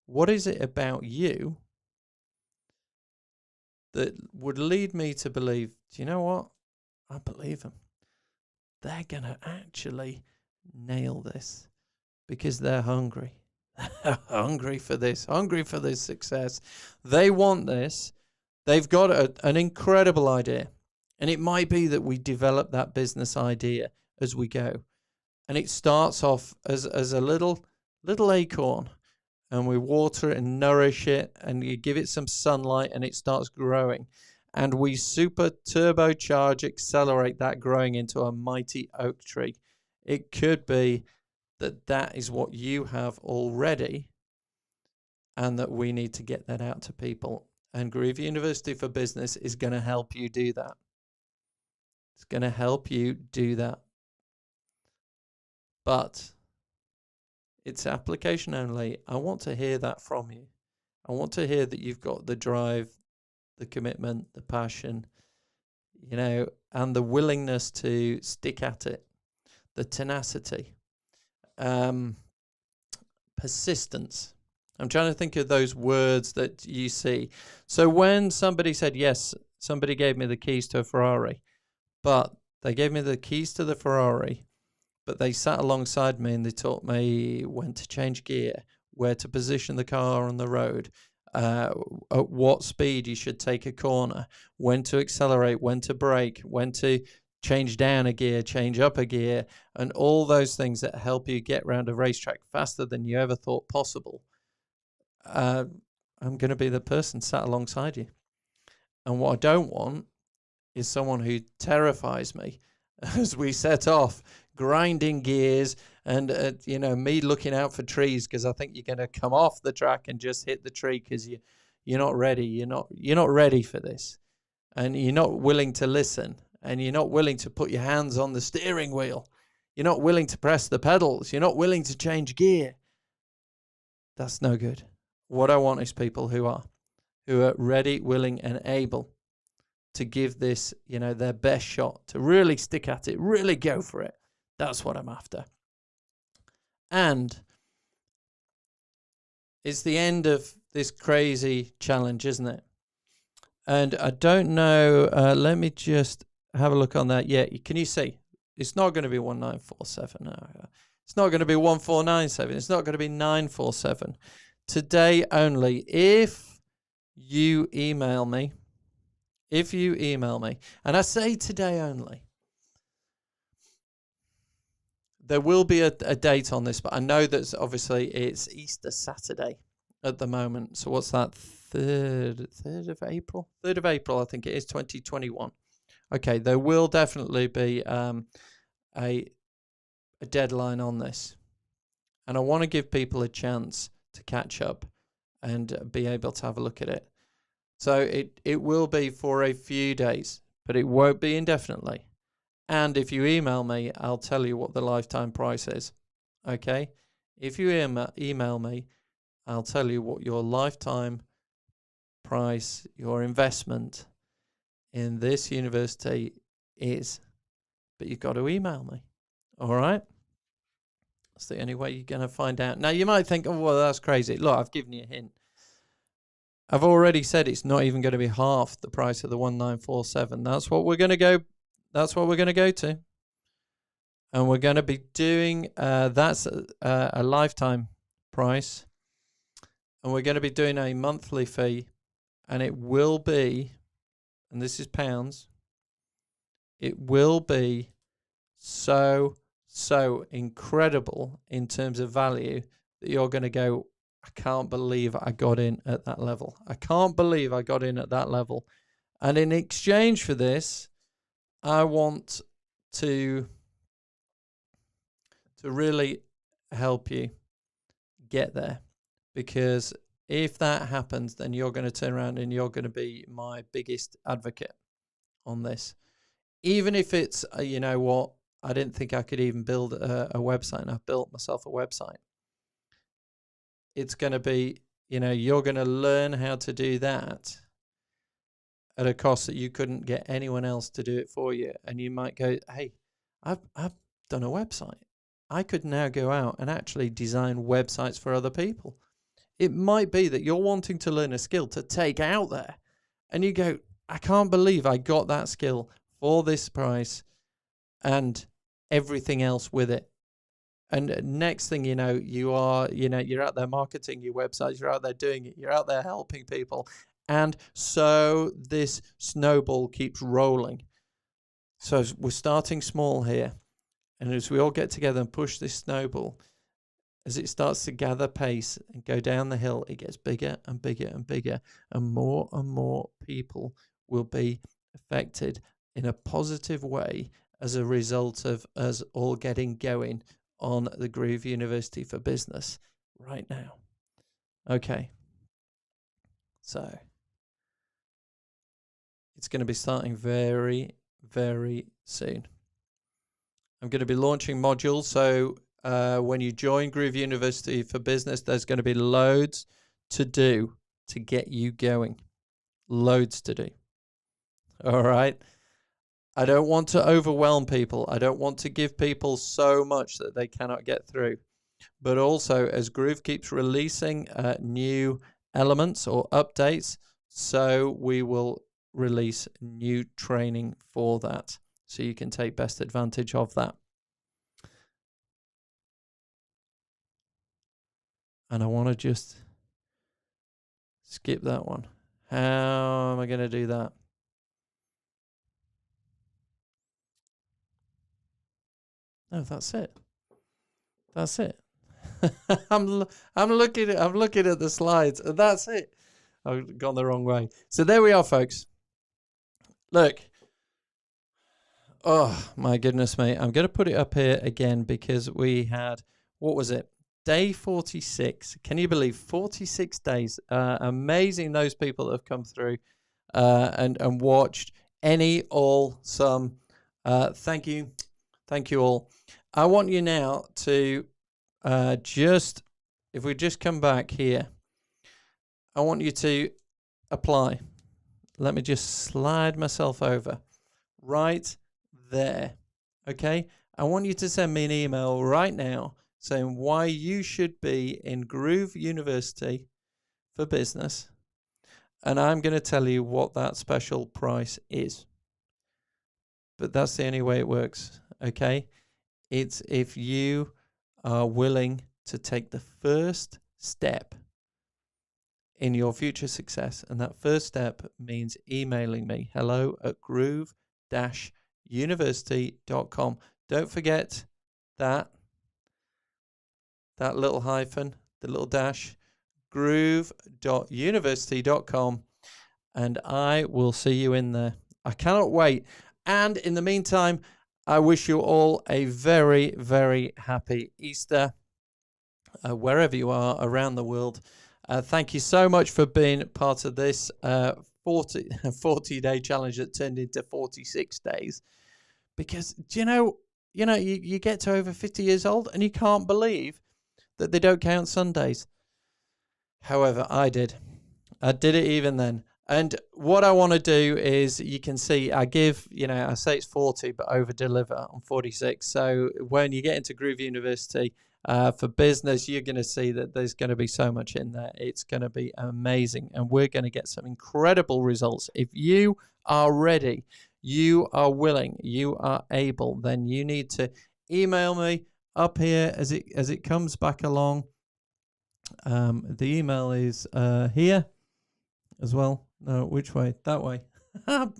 What is it about you that would lead me to believe, do you know what? I believe them. They're going to actually nail this because they're hungry. They're hungry for this success. They want this. They've got an incredible idea. And it might be that we develop that business idea as we go. And it starts off as a little acorn. And we water it and nourish it. And you give it some sunlight and it starts growing. And we super turbocharge, accelerate that growing into a mighty oak tree. It could be that is what you have already. And that we need to get that out to people. And Groove University for Business is going to help you do that. It's going to help you do that. But it's application only. I want to hear that from you. I want to hear that you've got the drive, the commitment, the passion, and the willingness to stick at it, the tenacity, persistence. I'm trying to think of those words that you see. So when somebody said, yes, somebody gave me the keys to a Ferrari, but they gave me the keys to the Ferrari, but they sat alongside me and they taught me when to change gear, where to position the car on the road, at what speed you should take a corner, when to accelerate, when to brake, when to change down a gear, change up a gear, and all those things that help you get around a racetrack faster than you ever thought possible. I'm going to be the person sat alongside you. And what I don't want is someone who terrifies me as we set off, grinding gears and, me looking out for trees because I think you're going to come off the track and just hit the tree because you're not ready. You're not ready for this. And you're not willing to listen. And you're not willing to put your hands on the steering wheel. You're not willing to press the pedals. You're not willing to change gear. That's no good. What I want is people who are ready, willing, and able to give this, their best shot, to really stick at it, really go for it. That's what I'm after. And it's the end of this crazy challenge, isn't it? And I don't know, let me just have a look on that. Yeah, can you see? It's not going to be 1947. No. It's not going to be 1497. It's not going to be 947. Today only. If you email me, and I say today only, there will be a date on this, but I know that obviously it's Easter Saturday at the moment. So what's that? 3rd of April? 3rd of April, I think it is, 2021. Okay, there will definitely be a deadline on this. And I want to give people a chance to catch up and be able to have a look at it. So it will be for a few days, but it won't be indefinitely. And if you email me, I'll tell you what the lifetime price is. Okay? If you email me, I'll tell you what your lifetime price, your investment in this university is. But you've got to email me. All right? That's the only way you're going to find out. Now, you might think, oh, well, that's crazy. Look, I've given you a hint. I've already said it's not even going to be half the price of the 1947. That's what we're going to go. That's what we're going to go to. And we're going to be doing, that's a lifetime price. And we're going to be doing a monthly fee. And it will be, and this is pounds, it will be so incredible in terms of value that you're going to go, I can't believe I got in at that level. I can't believe I got in at that level. And in exchange for this, I want to really help you get there. Because if that happens, then you're going to turn around and you're going to be my biggest advocate on this. Even if it's, you know what, I didn't think I could even build a website, and I've built myself a website. It's going to be, you know, you're going to learn how to do that at a cost that you couldn't get anyone else to do it for you. And you might go, hey, I've done a website. I could now go out and actually design websites for other people. It might be that you're wanting to learn a skill to take out there, and you go, I can't believe I got that skill for this price and everything else with it. And next thing you know, you're out there marketing your websites, you're out there doing it, you're out there helping people. And so this snowball keeps rolling. So we're starting small here. And as we all get together and push this snowball, as it starts to gather pace and go down the hill, it gets bigger and bigger and bigger. And more people will be affected in a positive way as a result of us all getting going on the Groove University for Business right now. Okay. So it's going to be starting very, very soon. I'm going to be launching modules. So when you join Groove University for Business, there's going to be loads to do to get you going. Loads to do. All right. I don't want to overwhelm people. I don't want to give people so much that they cannot get through. But also, as Groove keeps releasing new elements or updates, so we will release new training for that, so you can take best advantage of that. And I want to just skip that one. How am I going to do that? No, that's it. That's it. I'm looking at the slides, and that's it. I've gone the wrong way. So there we are, folks. Look. Oh my goodness me. I'm going to put it up here again because we had, what was it? Day 46. Can you believe 46 days? Amazing, those people that have come through and watched any, all, some. Thank you. Thank you all. I want you now to if we just come back here, I want you to apply. Let me just slide myself over right there. Okay? I want you to send me an email right now saying why you should be in Groove University for Business. And I'm going to tell you what that special price is. but that's the only way it works. Okay. It's if you are willing to take the first step in your future success. And that first step means emailing me, hello@groove-university.com. Don't forget that little hyphen, the little dash, groove.university.com. And I will see you in there. I cannot wait. And in the meantime, I wish you all a very, very happy Easter, wherever you are around the world. Thank you so much for being part of this 40-day challenge that turned into 46 days. Because, you get to over 50 years old and you can't believe that they don't count Sundays. However, I did. I did it even then. And what I want to do is, you can see, I give, I say it's 40, but over deliver on 46. So when you get into Groove University for business, you're going to see that there's going to be so much in there. It's going to be amazing. And we're going to get some incredible results. If you are ready, you are willing, you are able, then you need to email me up here as it comes back along. The email is here as well. No, which way? That way.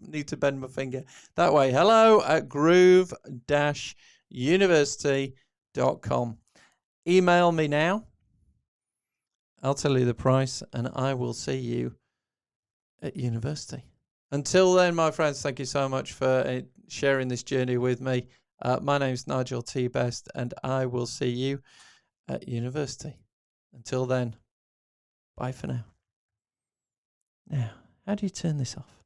Need to bend my finger. That way. hello@groove-university.com. Email me now. I'll tell you the price, and I will see you at university. Until then, my friends, thank you so much for sharing this journey with me. My name's Nigel T. Best, and I will see you at university. Until then, bye for now. Now, how do you turn this off?